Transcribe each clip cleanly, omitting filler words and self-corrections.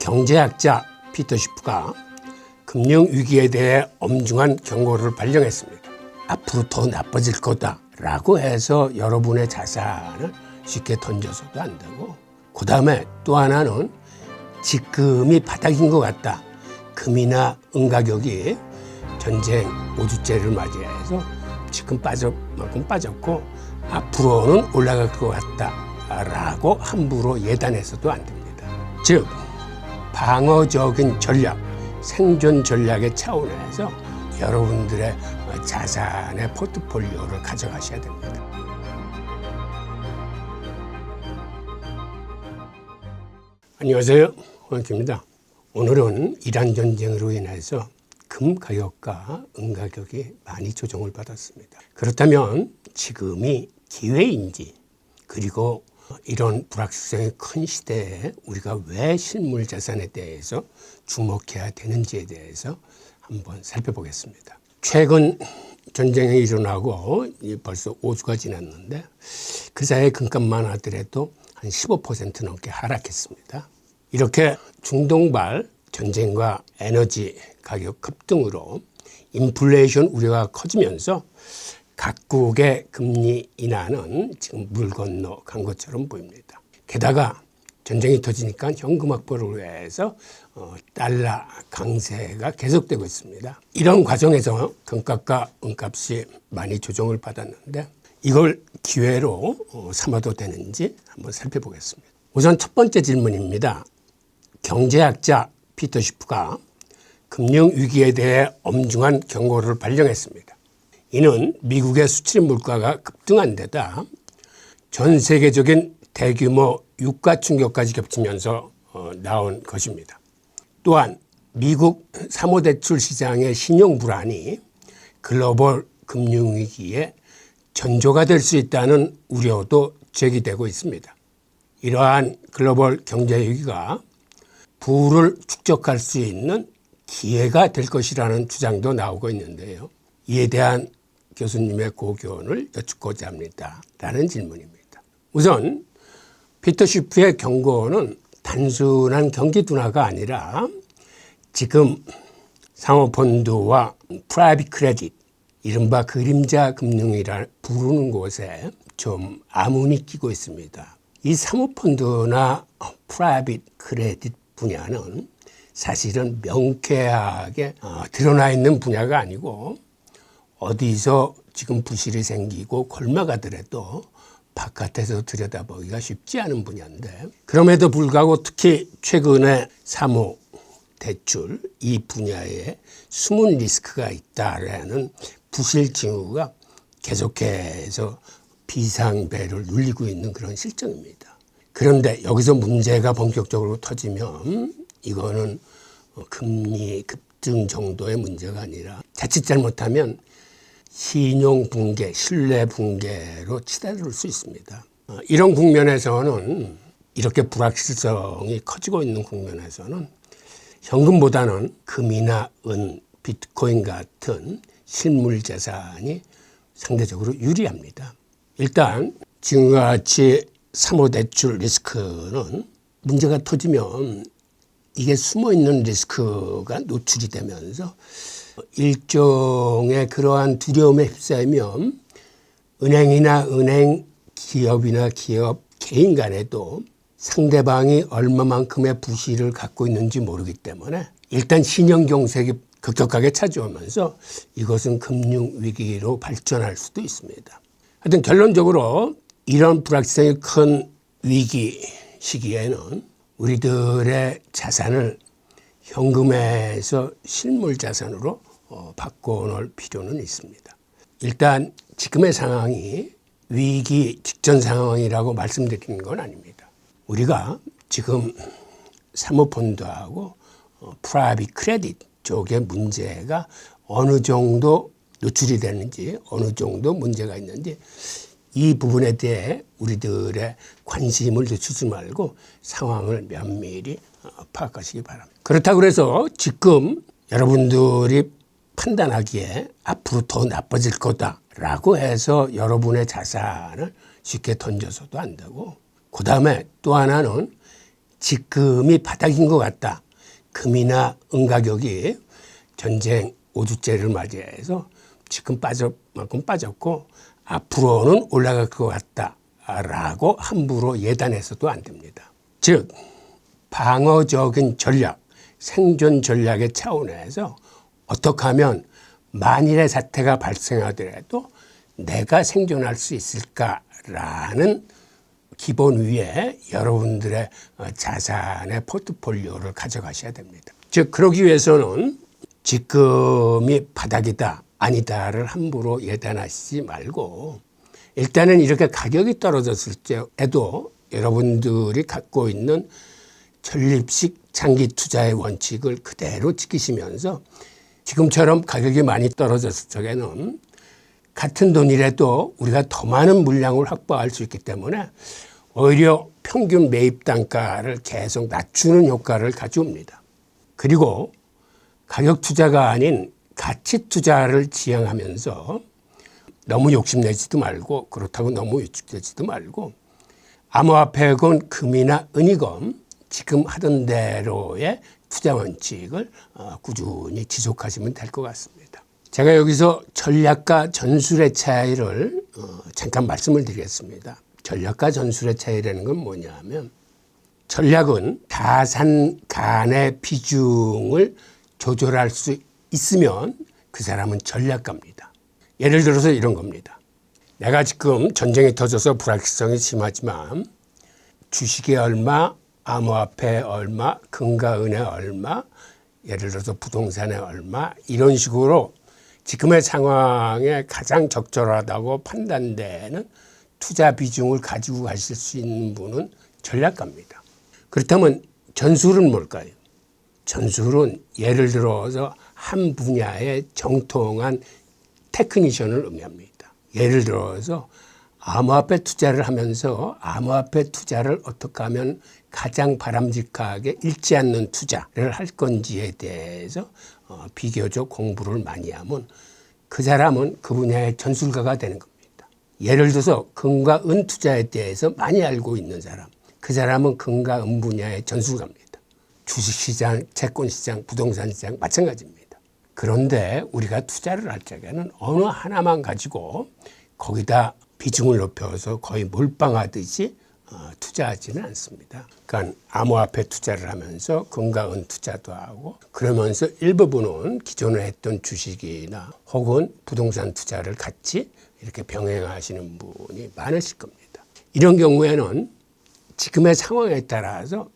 경제학자 피터 쉬프가 금융위기에 대해 엄중한 경고를 발령했습니다. 앞으로 더 나빠질 거다라고 해서 여러분의 자산을 쉽게 던져서도 안 되고, 그 다음에 또 하나는 지금이 바닥인 것 같다. 금이나 은 가격이 전쟁 5주째를 맞이해서 지금 빠질 만큼 빠졌고 앞으로는 올라갈 것 같다라고 함부로 예단해서도 안 됩니다. 즉 방어적인 전략, 생존 전략의 차원에서 여러분들의 자산의 포트폴리오를 가져가셔야 됩니다. 안녕하세요, 홍학규입니다. 오늘은 이란 전쟁으로 인해서 금 가격과 은 가격이 많이 조정을 받았습니다. 그렇다면 지금이 기회인지, 그리고 이런 불확실성이 큰 시대에 우리가 왜 실물 자산에 대해서 주목해야 되는지에 대해서 한번 살펴보겠습니다. 최근 전쟁이 일어나고 벌써 5주가 지났는데 그 사이에 금값만 하더라도 한 15% 넘게 하락했습니다. 이렇게 중동발 전쟁과 에너지 가격 급등으로 인플레이션 우려가 커지면서 각국의 금리 인하는 지금 물 건너 간 것처럼 보입니다. 게다가 전쟁이 터지니까 현금 확보를 위해서 달러 강세가 계속되고 있습니다. 이런 과정에서 금값과 은값이 많이 조정을 받았는데 이걸 기회로 삼아도 되는지 한번 살펴보겠습니다. 우선 첫 번째 질문입니다. 경제학자 피터 쉬프가 금융위기에 대해 엄중한 경고를 발령했습니다. 이는 미국의 수출 물가가 급등한 데다 전 세계적인 대규모 유가 충격까지 겹치면서 나온 것입니다. 또한 미국 사모대출 시장의 신용 불안이 글로벌 금융위기에 전조가 될 수 있다는 우려도 제기되고 있습니다. 이러한 글로벌 경제위기가 부를 축적할 수 있는 기회가 될 것이라는 주장도 나오고 있는데요. 이에 대한 교수님의 고견을 여쭙고자 합니다. 라는 질문입니다. 우선 피터 쉬프의 경고는 단순한 경기 둔화가 아니라 지금 상호펀드와 프라이빗 크레딧, 이른바 그림자 금융이라 부르는 곳에 좀 암운이 끼고 있습니다. 이 사모펀드나 프라이빗 크레딧 분야는 사실은 명쾌하게 드러나 있는 분야가 아니고 어디서 지금 부실이 생기고 골마가더라도 바깥에서 들여다보기가 쉽지 않은 분야인데, 그럼에도 불구하고 특히 최근에 사모 대출 이 분야에 숨은 리스크가 있다라는 부실 징후가 계속해서 비상벨을 눌리고 있는 그런 실정입니다. 그런데 여기서 문제가 본격적으로 터지면 이거는 금리 급등 정도의 문제가 아니라 자칫 잘못하면 신용 붕괴, 신뢰 붕괴로 치달을 수 있습니다. 이런 국면에서는, 이렇게 불확실성이 커지고 있는 국면에서는 현금보다는 금이나 은, 비트코인 같은 실물 자산이 상대적으로 유리합니다. 일단 지금과 같이 사모대출 리스크는 문제가 터지면 이게 숨어있는 리스크가 노출이 되면서 일종의 그러한 두려움에 휩싸이면 은행이나 은행, 기업이나 기업, 개인 간에도 상대방이 얼마만큼의 부실을 갖고 있는지 모르기 때문에 일단 신용경색이 급격하게 찾아오면서 이것은 금융위기로 발전할 수도 있습니다. 하여튼 결론적으로 이런 불확실성이 큰 위기 시기에는 우리들의 자산을 현금에서 실물 자산으로 바꿔놓을 필요는 있습니다. 일단 지금의 상황이 위기 직전 상황이라고 말씀드리는 건 아닙니다. 우리가 지금 사모펀드하고 프라이빗 크레딧 쪽의 문제가 어느 정도 노출이 되는지, 어느 정도 문제가 있는지 이 부분에 대해 우리들의 관심을 늦추지 말고 상황을 면밀히 파악하시기 바랍니다. 그렇다고 해서 지금 여러분들이 판단하기에 앞으로 더 나빠질 거다라고 해서 여러분의 자산을 쉽게 던져서도 안 되고, 그 다음에 또 하나는 지금이 바닥인 것 같다. 금이나 은 가격이 전쟁 5주째를 맞이해서 지금 만큼 빠졌고 앞으로는 올라갈 것 같다라고 함부로 예단해서도 안 됩니다. 즉 방어적인 전략, 생존 전략의 차원에서 어떻게 하면 만일의 사태가 발생하더라도 내가 생존할 수 있을까라는 기본 위에 여러분들의 자산의 포트폴리오를 가져가셔야 됩니다. 즉 그러기 위해서는 지금이 바닥이다 아니다를 함부로 예단하시지 말고 일단은 이렇게 가격이 떨어졌을 때에도 여러분들이 갖고 있는 전립식 장기 투자의 원칙을 그대로 지키시면서 지금처럼 가격이 많이 떨어졌을 적에는 같은 돈이라도 우리가 더 많은 물량을 확보할 수 있기 때문에 오히려 평균 매입 단가를 계속 낮추는 효과를 가져옵니다. 그리고 가격 투자가 아닌 가치 투자를 지향하면서 너무 욕심내지도 말고 그렇다고 너무 위축되지도 말고 암호화폐건 금이나 은이건 지금 하던 대로의 투자 원칙을 꾸준히 지속하시면 될 것 같습니다. 제가 여기서 전략과 전술의 차이를 잠깐 말씀을 드리겠습니다. 전략과 전술의 차이라는 건 뭐냐면 전략은 자산 간의 비중을 조절할 수 있으면 그 사람은 전략가입니다. 예를 들어서 이런 겁니다. 내가 지금 전쟁이 터져서 불확실성이 심하지만 주식이 얼마, 암호화폐 얼마, 금과 은에 얼마, 예를 들어서 부동산에 얼마 이런 식으로 지금의 상황에 가장 적절하다고 판단되는 투자 비중을 가지고 가실 수 있는 분은 전략가입니다. 그렇다면 전술은 뭘까요? 전술은 예를 들어서 한 분야의 정통한 테크니션을 의미합니다. 예를 들어서 암호화폐 투자를 하면서 암호화폐 투자를 어떻게 하면 가장 바람직하게 잃지 않는 투자를 할 건지에 대해서 비교적 공부를 많이 하면 그 사람은 그 분야의 전술가가 되는 겁니다. 예를 들어서 금과 은 투자에 대해서 많이 알고 있는 사람, 그 사람은 금과 은 분야의 전술가입니다. 주식시장, 채권시장, 부동산시장 마찬가지입니다. 그런데 우리가 투자를 할 적에는 어느 하나만 가지고 거기다 비중을 높여서 거의 몰빵하듯이 투자하지는 않습니다. 그러니까 암호화폐 투자를 하면서 금과 은 투자도 하고 그러면서 일부분은 기존에 했던 주식이나 혹은 부동산 투자를 같이 이렇게 병행하시는 분이 많으실 겁니다. 이런 경우에는 지금의 상황에 따라서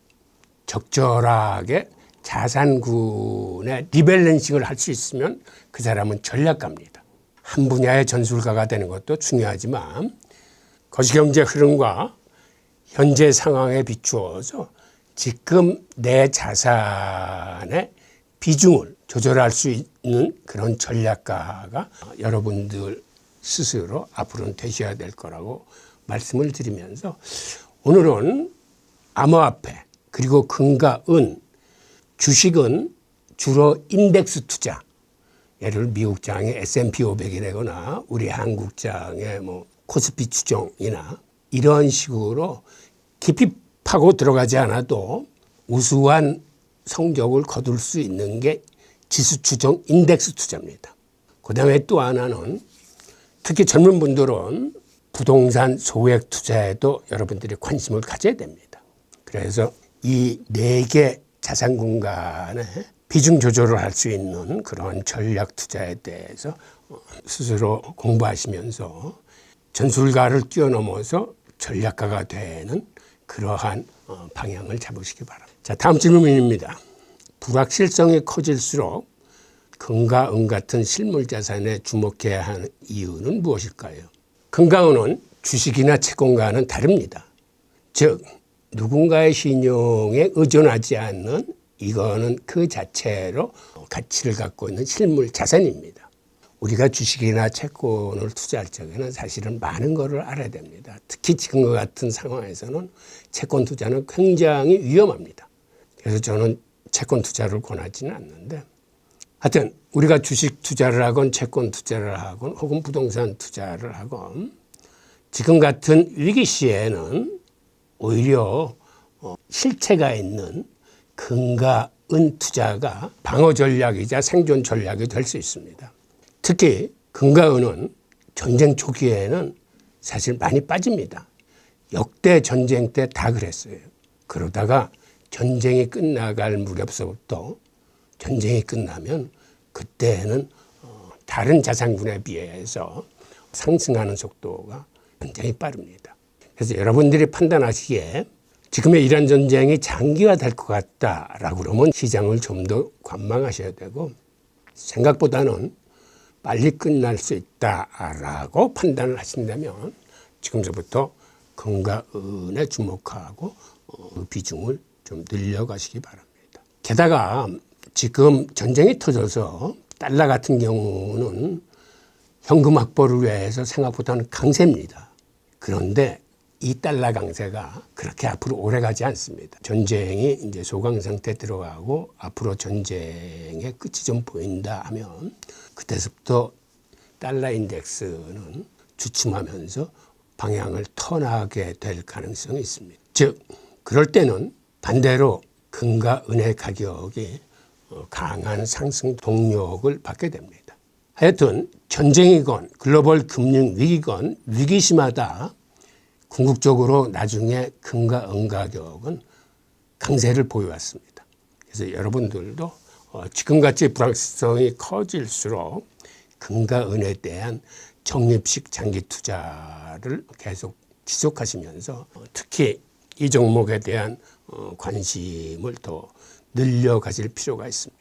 적절하게 자산군의 리밸런싱을 할 수 있으면 그 사람은 전략가입니다. 한 분야의 전술가가 되는 것도 중요하지만 거시경제 흐름과 현재 상황에 비추어서 지금 내 자산의 비중을 조절할 수 있는 그런 전략가가 여러분들 스스로 앞으로는 되셔야 될 거라고 말씀을 드리면서 오늘은 암호화폐 그리고 금과 은, 주식은 주로 인덱스 투자, 예를 들어 미국장의 S&P 500이라거나 우리 한국장의 코스피 추종이나 이런 식으로 깊이 파고 들어가지 않아도 우수한 성적을 거둘 수 있는 게 지수 추종 인덱스 투자입니다. 그다음에 또 하나는 특히 젊은 분들은 부동산 소액 투자에도 여러분들이 관심을 가져야 됩니다. 그래서 이 4개 자산군 간의 비중 조절을 할 수 있는 그런 전략 투자에 대해서 스스로 공부하시면서 전술가를 뛰어넘어서 전략가가 되는 그러한 방향을 잡으시기 바랍니다. 자, 다음 질문입니다. 불확실성이 커질수록 금과 은 같은 실물 자산에 주목해야 하는 이유는 무엇일까요? 금과 은은 주식이나 채권과는 다릅니다. 즉 누군가의 신용에 의존하지 않는 이거는 그 자체로 가치를 갖고 있는 실물 자산입니다. 우리가 주식이나 채권을 투자할 적에는 사실은 많은 것을 알아야 됩니다. 특히 지금과 같은 상황에서는 채권 투자는 굉장히 위험합니다. 그래서 저는 채권 투자를 권하지는 않는데 하여튼 우리가 주식 투자를 하건 채권 투자를 하건 혹은 부동산 투자를 하건 지금 같은 위기 시에는 오히려 실체가 있는 금과 은 투자가 방어 전략이자 생존 전략이 될 수 있습니다. 특히 금과 은은 전쟁 초기에는 사실 많이 빠집니다. 역대 전쟁 때 다 그랬어요. 그러다가 전쟁이 끝나갈 무렵서부터 전쟁이 끝나면 그때는 다른 자산군에 비해서 상승하는 속도가 굉장히 빠릅니다. 그래서 여러분들이 판단하시기에 지금의 이란 전쟁이 장기화될 것 같다라고 그러면 시장을 좀 더 관망하셔야 되고, 생각보다는 빨리 끝날 수 있다라고 판단을 하신다면 지금서부터 금과 은에 주목하고 그 비중을 좀 늘려가시기 바랍니다. 게다가 지금 전쟁이 터져서 달러 같은 경우는 현금 확보를 위해서 생각보다는 강세입니다. 그런데 이 달러 강세가 그렇게 앞으로 오래 가지 않습니다. 전쟁이 이제 소강 상태 들어가고 앞으로 전쟁의 끝이 좀 보인다 하면 그때부터 달러 인덱스는 주춤하면서 방향을 턴하게 될 가능성이 있습니다. 즉 그럴 때는 반대로 금과 은의 가격이 강한 상승 동력을 받게 됩니다. 하여튼 전쟁이건 글로벌 금융 위기건 위기시마다 궁극적으로 나중에 금과 은 가격은 강세를 보여왔습니다. 그래서 여러분들도 지금같이 불확실성이 커질수록 금과 은에 대한 적립식 장기 투자를 계속 지속하시면서 특히 이 종목에 대한 관심을 더 늘려가실 필요가 있습니다.